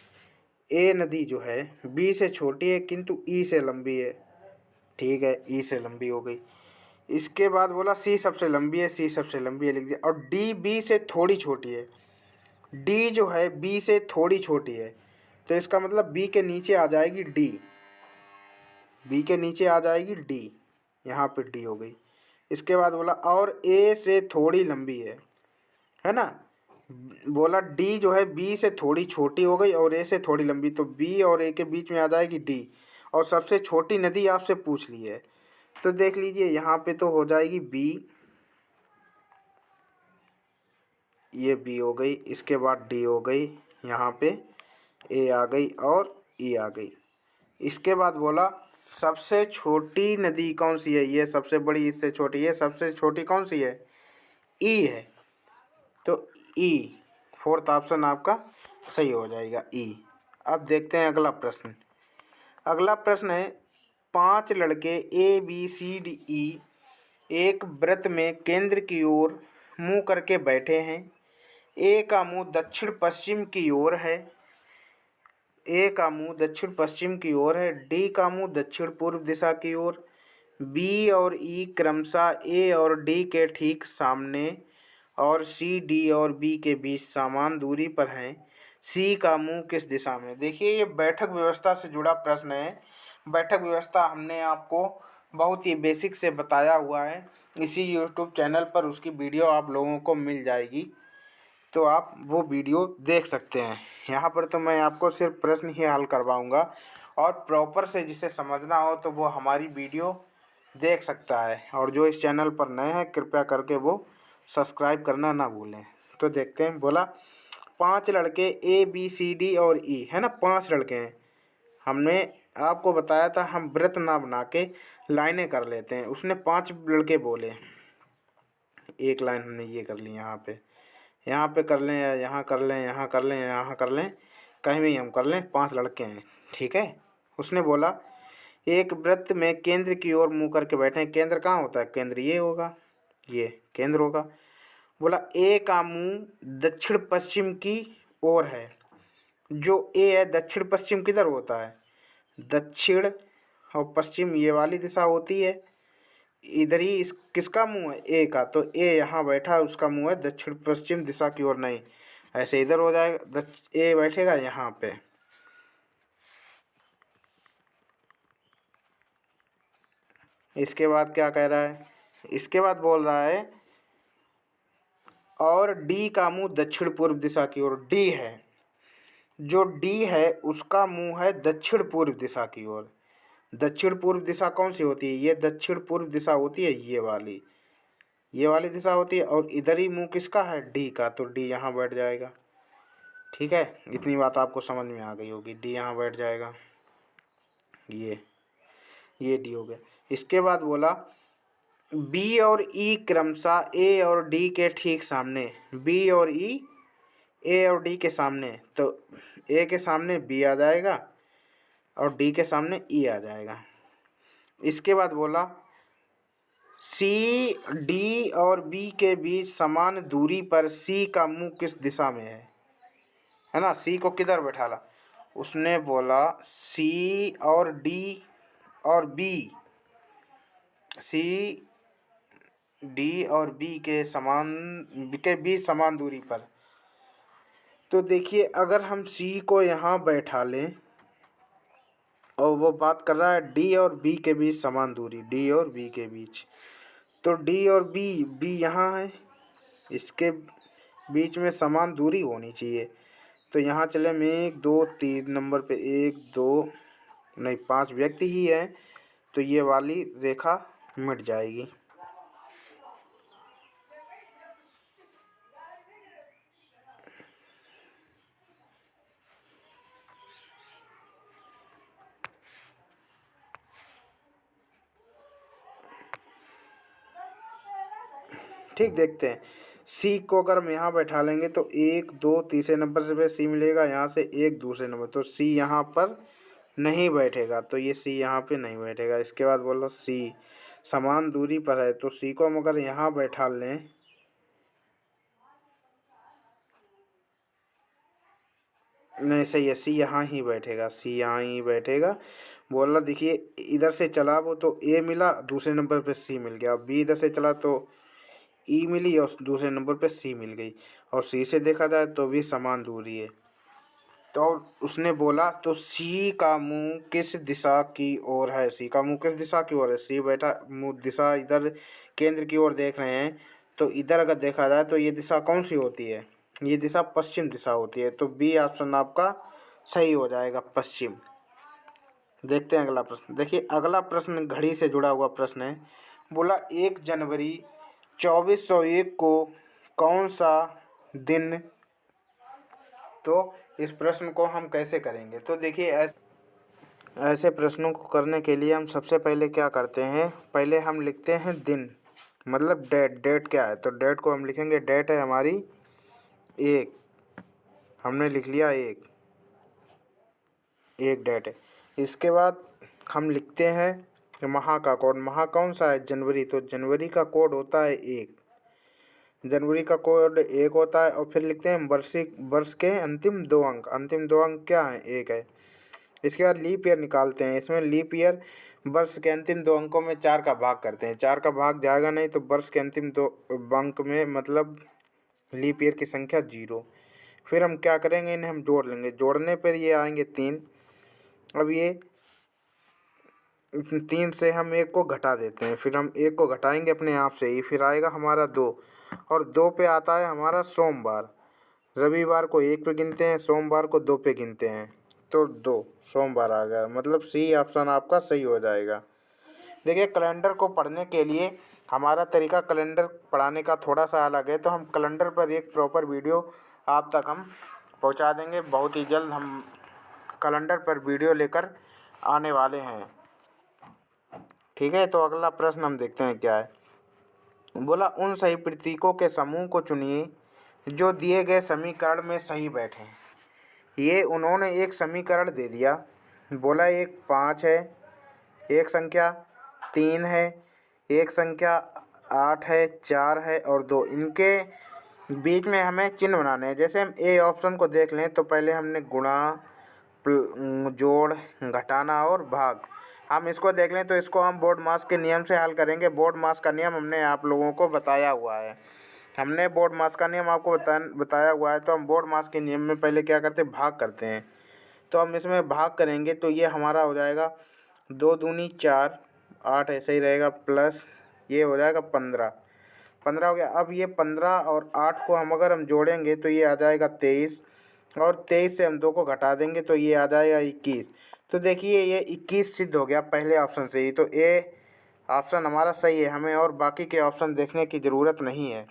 ए नदी जो है बी से छोटी है किंतु ई से लंबी है, ठीक है, ई से लंबी हो गई। इसके बाद बोला सी सबसे लंबी है, सी सबसे लंबी है लिख दिया, और डी बी से थोड़ी छोटी है। डी जो है बी से थोड़ी छोटी है, तो इसका मतलब बी के नीचे आ जाएगी डी, बी के नीचे आ जाएगी डी, यहाँ पे डी हो गई। इसके बाद बोला और ए से थोड़ी लंबी है ना। बोला डी जो है बी से थोड़ी छोटी हो गई और ए से थोड़ी लंबी, तो बी और ए के बीच में आ जाएगी डी, और सबसे छोटी नदी आपसे पूछ ली है, तो देख लीजिए यहाँ पे तो हो जाएगी बी, ये बी हो गई। इसके बाद डी हो गई, यहाँ पे ए आ गई और ई आ गई। इसके बाद बोला सबसे छोटी नदी कौन सी है, ये सबसे बड़ी, इससे छोटी है, सबसे छोटी कौन सी है, ई है, तो ई, फोर्थ ऑप्शन आपका सही हो जाएगा, ई। अब देखते हैं अगला प्रश्न। अगला प्रश्न है 5 लड़के A B C D E एक वृत्त में केंद्र की ओर मुंह करके बैठे हैं। ए का मुंह दक्षिण पश्चिम की ओर है, ए का मुंह दक्षिण पश्चिम की ओर है, डी का मुंह दक्षिण पूर्व दिशा की ओर, बी और ई क्रमशः ए और डी के ठीक सामने और सी डी और बी के बीच समान दूरी पर हैं। सी का मुंह किस दिशा में। देखिए ये बैठक व्यवस्था से जुड़ा प्रश्न है। बैठक व्यवस्था हमने आपको बहुत ही बेसिक से बताया हुआ है, इसी यूट्यूब चैनल पर उसकी वीडियो आप लोगों को मिल जाएगी, तो आप वो वीडियो देख सकते हैं। यहाँ पर तो मैं आपको सिर्फ प्रश्न ही हल करवाऊँगा, और प्रॉपर से जिसे समझना हो तो वो हमारी वीडियो देख सकता है, और जो इस चैनल पर नए हैं कृपया करके वो सब्सक्राइब करना ना भूलें। तो देखते हैं, बोला 5 लड़के ए बी सी डी और ई है ना, 5 लड़के हैं। हमने आपको बताया था हम वृत्त ना बना के लाइनें कर लेते हैं, उसने 5 लड़के बोले, एक लाइन हमने ये कर ली, यहाँ पे कर लें या यहाँ कर लें, यहाँ कर लें या यहाँ कर लें, कहीं भी हम कर लें, 5 लड़के हैं, ठीक है। उसने बोला एक वृत्त में केंद्र की ओर मुंह करके बैठे हैं। केंद्र कहाँ होता है, केंद्र ये होगा, ये केंद्र होगा। बोला ए का मुंह दक्षिण पश्चिम की ओर है। जो ए है दक्षिण पश्चिम किधर होता है, दक्षिण और पश्चिम ये वाली दिशा होती है, इधर ही इस किसका मुंह है, ए का, तो ए यहाँ बैठा है, उसका मुंह है दक्षिण पश्चिम दिशा की ओर, नहीं ऐसे इधर हो जाएगा, ए बैठेगा यहाँ पे। इसके बाद क्या कह रहा है, इसके बाद बोल रहा है और डी का मुंह दक्षिण पूर्व दिशा की ओर, डी है, जो डी है उसका मुंह है दक्षिण पूर्व दिशा की ओर। दक्षिण पूर्व दिशा कौन सी होती है, ये दक्षिण पूर्व दिशा होती है, ये वाली दिशा होती है, और इधर ही मुंह किसका है, डी का, तो डी यहाँ बैठ जाएगा, ठीक है। इतनी बात आपको समझ में आ गई होगी, डी यहाँ बैठ जाएगा, ये डी हो गया। इसके बाद बोला बी और ई क्रमशः ए और डी के ठीक सामने, बी और ई ए और डी के सामने, तो ए के सामने बी आ जाएगा और डी के सामने ई आ जाएगा। इसके बाद बोला सी डी और बी के बीच समान दूरी पर सी का मुंह किस दिशा में है ना। सी को किधर बैठाला, उसने बोला सी और डी और बी, सी डी और बी के बीच समान दूरी पर। तो देखिए अगर हम सी को यहाँ बैठा लें और वो बात कर रहा है डी और बी के बीच समान दूरी, डी और बी के बीच, तो डी और बी यहाँ है, इसके बीच में समान दूरी होनी चाहिए। तो यहाँ चले हम 1 2 3 नंबर पे 1 2 नहीं 5 व्यक्ति ही हैं, तो ये वाली रेखा मिट जाएगी। ठीक, देखते हैं सी को अगर हम यहाँ बैठा लेंगे तो 1 2 तीसरे नंबर से पे सी मिलेगा, यहाँ से 1 दूसरे नंबर, तो सी यहाँ पर नहीं बैठेगा, तो ये सी यहाँ पे नहीं बैठेगा। इसके बाद बोला सी समान दूरी पर है, तो सी को हम अगर यहाँ बैठा लें, नहीं सही है, सी यहाँ ही बैठेगा, सी यहाँ ही बैठेगा। बोला देखिए इधर से चला वो तो ए मिला, दूसरे नंबर पे सी मिल गया, बी इधर से चला तो ई मिली और दूसरे नंबर पे सी मिल गई, और सी से देखा जाए तो भी समान दूरी है। तो उसने बोला तो सी का मुंह किस दिशा की ओर है, सी का मुंह किस दिशा की ओर है, सी बैठा मुंह दिशा इधर केंद्र की ओर देख रहे हैं, तो इधर अगर देखा जाए तो ये दिशा कौन सी होती है, ये दिशा पश्चिम दिशा होती है, तो बी ऑप्शन आपका सही हो जाएगा, पश्चिम। देखते हैं अगला प्रश्न। देखिए अगला प्रश्न घड़ी से जुड़ा हुआ प्रश्न है। बोला 1 जनवरी 2401 को कौन सा दिन, तो इस प्रश्न को हम कैसे करेंगे। तो देखिए ऐसे प्रश्नों को करने के लिए हम सबसे पहले क्या करते हैं, पहले हम लिखते हैं दिन, मतलब डेट, डेट क्या है, तो डेट को हम लिखेंगे, डेट है हमारी 1, हमने लिख लिया 1 डेट है। इसके बाद हम लिखते हैं माह का कोड, माह कौन सा है, जनवरी, तो जनवरी का कोड होता है 1, जनवरी का कोड 1 होता है। और फिर लिखते हैं वर्ष के अंतिम 2 अंक, अंतिम 2 अंक क्या है, 1 है। इसके बाद लीप ईयर निकालते हैं, इसमें लीप ईयर वर्ष के अंतिम 2 अंकों में 4 का भाग करते हैं, 4 का भाग जाएगा नहीं, तो वर्ष के अंतिम 2 अंक में मतलब लीप ईयर की संख्या 0। फिर हम क्या करेंगे, इन्हें हम जोड़ लेंगे, जोड़ने पर ये आएंगे 3। अब ये 3 से हम 1 को घटा देते हैं, फिर हम 1 को घटाएंगे अपने आप से ही, फिर आएगा हमारा 2, और 2 पे आता है हमारा सोमवार। रविवार को 1 पे गिनते हैं, सोमवार को 2 पे गिनते हैं, तो 2 सोमवार आ गया, मतलब सी ऑप्शन आपका सही हो जाएगा। देखिए कैलेंडर को पढ़ने के लिए हमारा तरीका कैलेंडर पढ़ाने का थोड़ा सा अलग है, तो हम कैलेंडर पर एक प्रॉपर वीडियो आप तक हम पहुंचा देंगे, बहुत ही जल्द हम कैलेंडर पर वीडियो लेकर आने वाले हैं। ठीक है, तो अगला प्रश्न हम देखते हैं क्या है। बोला उन सही प्रतीकों के समूह को चुनिए जो दिए गए समीकरण में सही बैठे। ये उन्होंने एक समीकरण दे दिया, बोला एक 5 है, एक संख्या 3 है, एक संख्या 8 है, 4 है और 2, इनके बीच में हमें चिन्ह बनाने हैं। जैसे हम ए ऑप्शन को देख लें तो पहले हमने गुणा, जोड़, घटाना और भाग, हम इसको देख लें तो इसको हम बोर्ड मास के नियम से हल करेंगे। बोर्ड मास का नियम हमने आप लोगों को बताया हुआ है, हमने बोर्ड मास का नियम आपको बताया हुआ है। तो हम बोर्ड मास के नियम में पहले क्या करते हैं, भाग करते हैं। तो हम इसमें भाग करेंगे तो ये हमारा हो जाएगा 2 दूनी 4, 8 ऐसे ही रहेगा, प्लस ये हो जाएगा 15 हो गया। अब ये 15 और 8 को अगर हम जोड़ेंगे तो ये आ जाएगा 23, और 23 से हम 2 को घटा देंगे तो ये आ जाएगा 21। तो देखिए ये 21 सिद्ध हो गया पहले ऑप्शन से ही, तो ए ऑप्शन हमारा सही है, हमें और बाकी के ऑप्शन देखने की ज़रूरत नहीं है।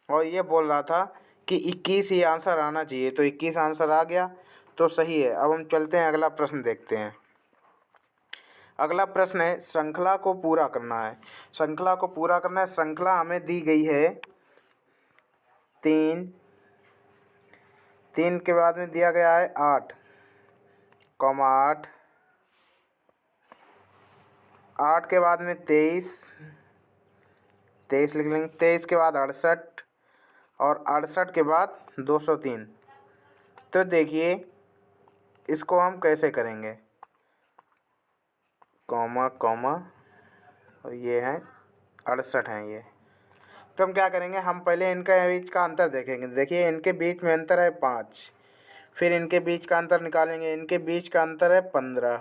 और ये बोल रहा था कि 21 ही आंसर आना चाहिए, तो 21 आंसर आ गया, तो सही है। अब हम चलते हैं अगला प्रश्न देखते हैं। अगला प्रश्न है श्रृंखला को पूरा करना है, श्रृंखला को पूरा करना है। श्रृंखला हमें दी गई है 3 के बाद में दिया गया है 8, 8 8 के बाद में 23 लिख लेंगे। 23 के बाद 68 और 68 के बाद 203। तो देखिए इसको हम कैसे करेंगे, कॉमा कॉमा और ये है 68 है ये। तो हम क्या करेंगे, हम पहले इनके बीच का अंतर देखेंगे। देखिए इनके बीच में अंतर है 5, फिर इनके बीच का अंतर निकालेंगे, इनके बीच का अंतर है 15,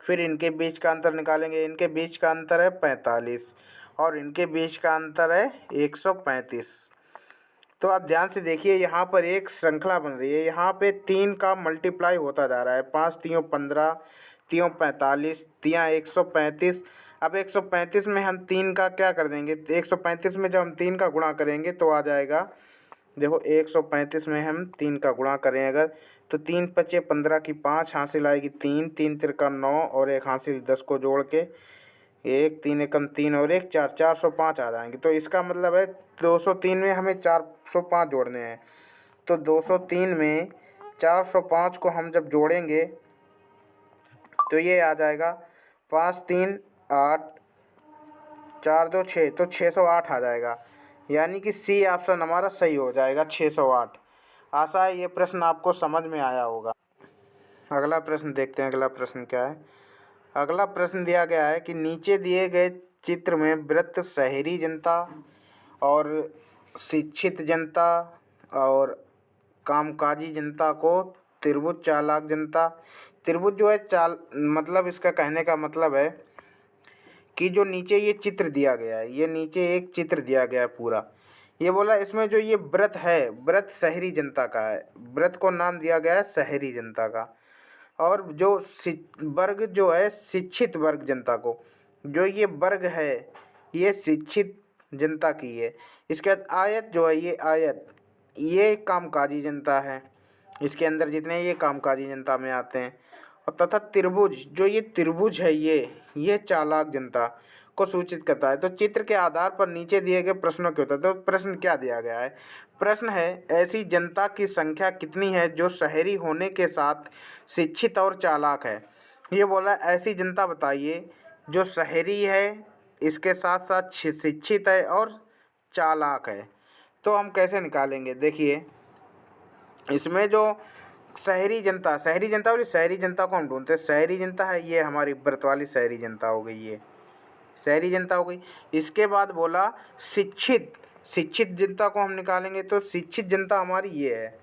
फिर इनके बीच का अंतर निकालेंगे, इनके बीच का अंतर है 45 और इनके बीच का अंतर है 135। तो आप ध्यान से देखिए यहाँ पर एक श्रृंखला बन रही है, यहाँ पे 3 का मल्टीप्लाई होता जा रहा है। 5 3 15, 3 45, 3 135। अब 135 में हम 3 का क्या कर देंगे, 135 में जब हम 3 का गुणा करेंगे तो आ जाएगा, देखो 135 में हम 3 का गुणा करें अगर, तो 3 पचे 15 की 5 हासिल आएगी 3, 3 तिरका 9 और 1 हासिल 10 को जोड़ के 1, 3 एकम 3 और 1 4, 405 आ जाएंगे। तो इसका मतलब है 203 में हमें 405 जोड़ने हैं। तो 203 में 405 को हम जब जोड़ेंगे तो ये आ जाएगा 5 3 8 4 2 6, तो 608 आ जाएगा। यानी कि सी ऑप्शन हमारा सही हो जाएगा, 608। आशा है ये प्रश्न आपको समझ में आया होगा। अगला प्रश्न देखते हैं, अगला प्रश्न क्या है। अगला प्रश्न दिया गया है कि नीचे दिए गए चित्र में वृत्त शहरी जनता और शिक्षित जनता और कामकाजी जनता को त्रिभुज चालाक जनता, त्रिभुज जो है चाल मतलब इसका कहने का मतलब है कि जो नीचे ये चित्र दिया गया है, ये नीचे एक चित्र दिया गया है पूरा, ये बोला इसमें जो ये व्रत है, व्रत शहरी जनता का है, व्रत को नाम दिया गया है शहरी जनता का। और जो वर्ग जो है शिक्षित वर्ग जनता को, जो ये वर्ग है ये शिक्षित जनता की है। इसके बाद आयत जो है, ये आयत ये कामकाजी जनता है, इसके अंदर जितने ये कामकाजी जनता में आते हैं। और तथा त्रिभुज, जो ये त्रिभुज है ये चालाक जनता को सूचित करता है। तो चित्र के आधार पर नीचे दिए गए प्रश्नों के उत्तर। तो प्रश्न क्या दिया गया है, प्रश्न है ऐसी जनता की संख्या कितनी है जो शहरी होने के साथ शिक्षित और चालाक है। ये बोला ऐसी जनता बताइए जो शहरी है, इसके साथ साथ शिक्षित है और चालाक है। तो हम कैसे निकालेंगे, देखिए इसमें जो शहरी जनता बोली, शहरी जनता को हम ढूंढते हैं। शहरी जनता है ये हमारी व्रत वाली शहरी जनता हो गई, ये शहरी जनता हो गई। इसके बाद बोला शिक्षित जनता को हम निकालेंगे, तो शिक्षित जनता हमारी ये है,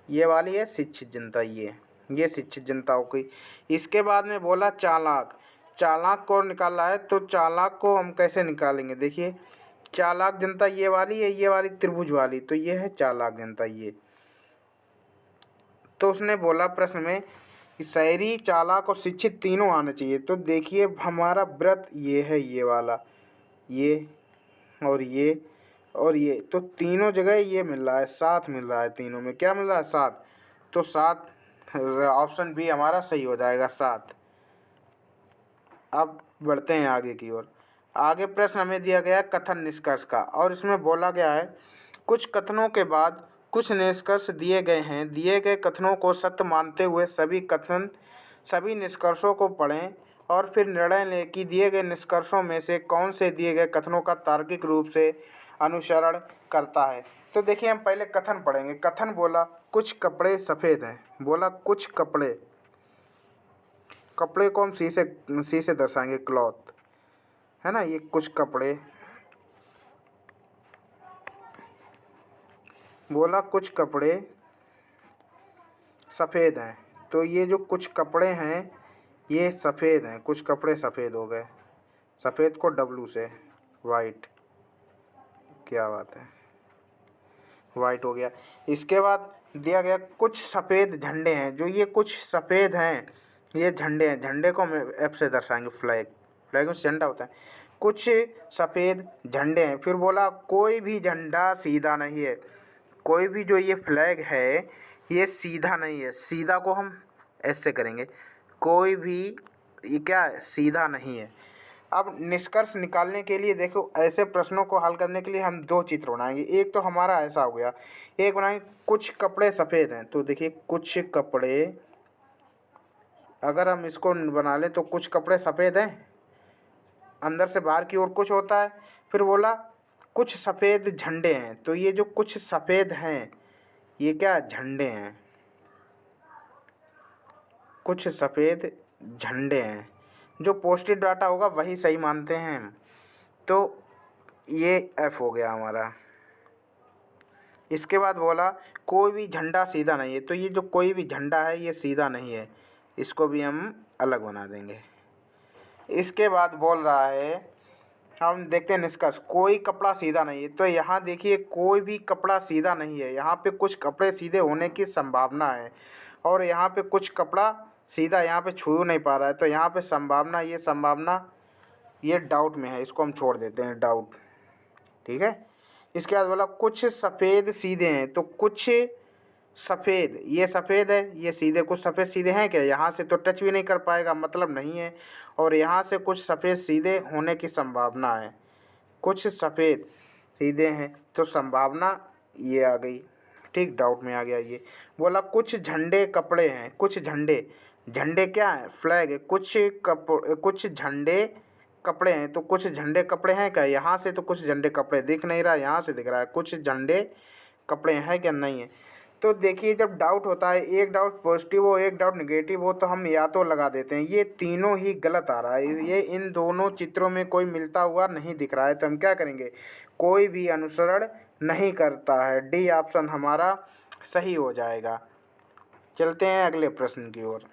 ये वाली है शिक्षित जनता, ये शिक्षित जनता हो गई। इसके बाद में बोला चालाक को निकालना है, तो चालाक को हम कैसे निकालेंगे, देखिए चालाक जनता ये वाली है, ये वाली त्रिभुज वाली, तो ये है चालाक जनता ये। तो उसने बोला प्रश्न में कि शहरी चालाक और शिक्षित तीनों आने चाहिए। तो देखिए हमारा व्रत ये है, ये वाला, ये और ये और ये, तो तीनों जगह ये मिल रहा है, 7 मिल रहा है, तीनों में क्या मिल रहा है, 7। तो 7 ऑप्शन बी हमारा सही हो जाएगा, 7। अब बढ़ते हैं आगे की ओर। आगे प्रश्न हमें दिया गया है कथन निष्कर्ष का, और इसमें बोला गया है कुछ कथनों के बाद कुछ निष्कर्ष दिए गए हैं। दिए गए कथनों को सत्य मानते हुए सभी निष्कर्षों को पढ़ें और फिर निर्णय लें कि दिए गए निष्कर्षों में से कौन से दिए गए कथनों का तार्किक रूप से अनुसरण करता है। तो देखिए हम पहले कथन पढ़ेंगे। कथन बोला कुछ कपड़े सफ़ेद हैं, बोला कुछ कपड़े को हम सी से दर्शाएंगे, क्लॉथ है ना, ये कुछ कपड़े, बोला कुछ कपड़े सफ़ेद हैं, तो ये जो कुछ कपड़े हैं ये सफ़ेद हैं, कुछ कपड़े सफ़ेद हो गए, सफ़ेद को W से, वाइट, क्या बात है, वाइट हो गया। इसके बाद दिया गया कुछ सफ़ेद झंडे हैं, जो ये कुछ सफ़ेद हैं ये झंडे हैं, झंडे को हम F से दर्शाएंगे, फ्लैग में झंडा होता है, कुछ सफ़ेद झंडे हैं। फिर बोला कोई भी झंडा सीधा नहीं है, कोई भी जो ये फ्लैग है ये सीधा नहीं है, सीधा को हम ऐसे करेंगे, कोई भी ये क्या है, सीधा नहीं है। अब निष्कर्ष निकालने के लिए देखो, ऐसे प्रश्नों को हल करने के लिए हम 2 चित्र बनाएंगे। एक तो हमारा ऐसा हो गया, एक बनाएंगे कुछ कपड़े सफ़ेद हैं, तो देखिए कुछ कपड़े, अगर हम इसको बना लें तो कुछ कपड़े सफ़ेद हैं, अंदर से बाहर की ओर कुछ होता है। फिर बोला कुछ सफ़ेद झंडे हैं, तो ये जो कुछ सफ़ेद हैं ये क्या झंडे हैं, कुछ सफ़ेद झंडे हैं। जो पोस्टेड डाटा होगा वही सही मानते हैं हम। तो ये एफ हो गया हमारा। इसके बाद बोला कोई भी झंडा सीधा नहीं है, तो ये जो कोई भी झंडा है ये सीधा नहीं है, इसको भी हम अलग बना देंगे। इसके बाद बोल रहा है, हम देखते हैं निष्कर्ष, कोई कपड़ा सीधा नहीं है। तो यहाँ देखिए कोई भी कपड़ा सीधा नहीं है, यहाँ पे कुछ कपड़े सीधे होने की संभावना है और यहाँ पे कुछ कपड़ा सीधा यहाँ पे छू नहीं पा रहा है। तो यहाँ पे संभावना, ये संभावना ये डाउट में है, इसको हम छोड़ देते हैं डाउट। ठीक है। इसके बाद बोला कुछ सफ़ेद सीधे हैं, तो कुछ सफ़ेद, ये सफ़ेद है ये सीधे, कुछ सफ़ेद सीधे हैं क्या, यहाँ से तो टच भी नहीं कर पाएगा, मतलब नहीं है। और यहाँ से कुछ सफ़ेद सीधे होने की संभावना है, कुछ सफ़ेद सीधे हैं तो संभावना ये आ गई। ठीक, डाउट में आ गया ये। बोला कुछ झंडे कपड़े हैं, कुछ झंडे, झंडे क्या है, फ्लैग है, कुछ झंडे कपड़े हैं, तो कुछ झंडे कपड़े हैं क्या, यहाँ से तो कुछ झंडे कपड़े दिख नहीं रहा, यहाँ से दिख रहा है, कुछ झंडे कपड़े हैं क्या, नहीं है। तो देखिए जब डाउट होता है, एक डाउट पॉजिटिव हो एक डाउट नेगेटिव हो, तो हम या तो लगा देते हैं। ये तीनों ही गलत आ रहा है, ये इन दोनों चित्रों में कोई मिलता हुआ नहीं दिख रहा है, तो हम क्या करेंगे, कोई भी अनुसरण नहीं करता है, डी ऑप्शन हमारा सही हो जाएगा। चलते हैं अगले प्रश्न की ओर।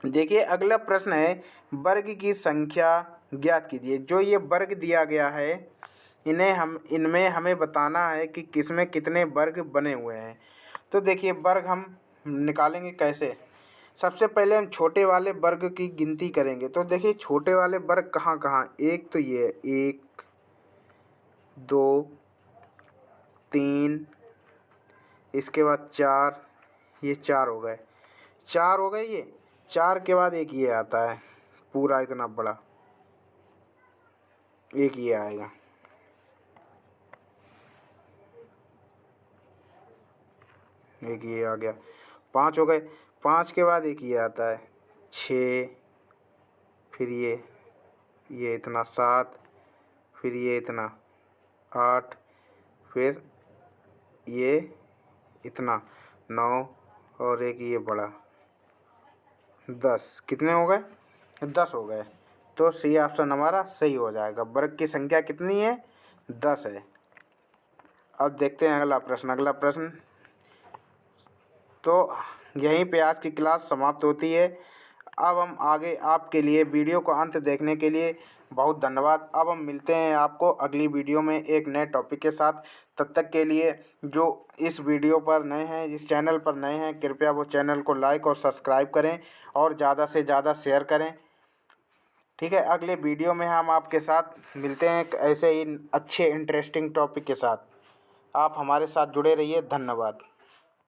देखिए अगला प्रश्न है, वर्ग की संख्या ज्ञात कीजिए। जो ये वर्ग दिया गया है इनमें हमें बताना है कि किसमें कितने वर्ग बने हुए हैं। तो देखिए वर्ग हम निकालेंगे कैसे। सबसे पहले हम छोटे वाले वर्ग की गिनती करेंगे। तो देखिए छोटे वाले वर्ग कहाँ कहाँ, एक तो ये 1 2 3, इसके बाद 4, ये 4 हो गए, 4 हो गए ये। 4 के बाद एक ये आता है पूरा इतना बड़ा, एक ये आएगा, एक ये आ गया, 5 हो गए। 5 के बाद एक ये आता है 6, फिर ये इतना 7, फिर ये इतना 8, फिर ये इतना 9 और एक ये बड़ा 10। कितने हो गए, 10 हो गए। तो सी ऑप्शन हमारा सही हो जाएगा। वर्ग की संख्या कितनी है, 10 है। अब देखते हैं अगला प्रश्न। अगला प्रश्न, तो यहीं पे आज की क्लास समाप्त होती है। अब हम आगे आपके लिए वीडियो को अंत देखने के लिए बहुत धन्यवाद। अब हम मिलते हैं आपको अगली वीडियो में एक नए टॉपिक के साथ। तब तक के लिए जो इस वीडियो पर नए हैं, इस चैनल पर नए हैं, कृपया वो चैनल को लाइक और सब्सक्राइब करें और ज़्यादा से ज़्यादा शेयर करें। ठीक है, अगले वीडियो में हम आपके साथ मिलते हैं एक ऐसे ही अच्छे इंटरेस्टिंग टॉपिक के साथ। आप हमारे साथ जुड़े रहिए। धन्यवाद।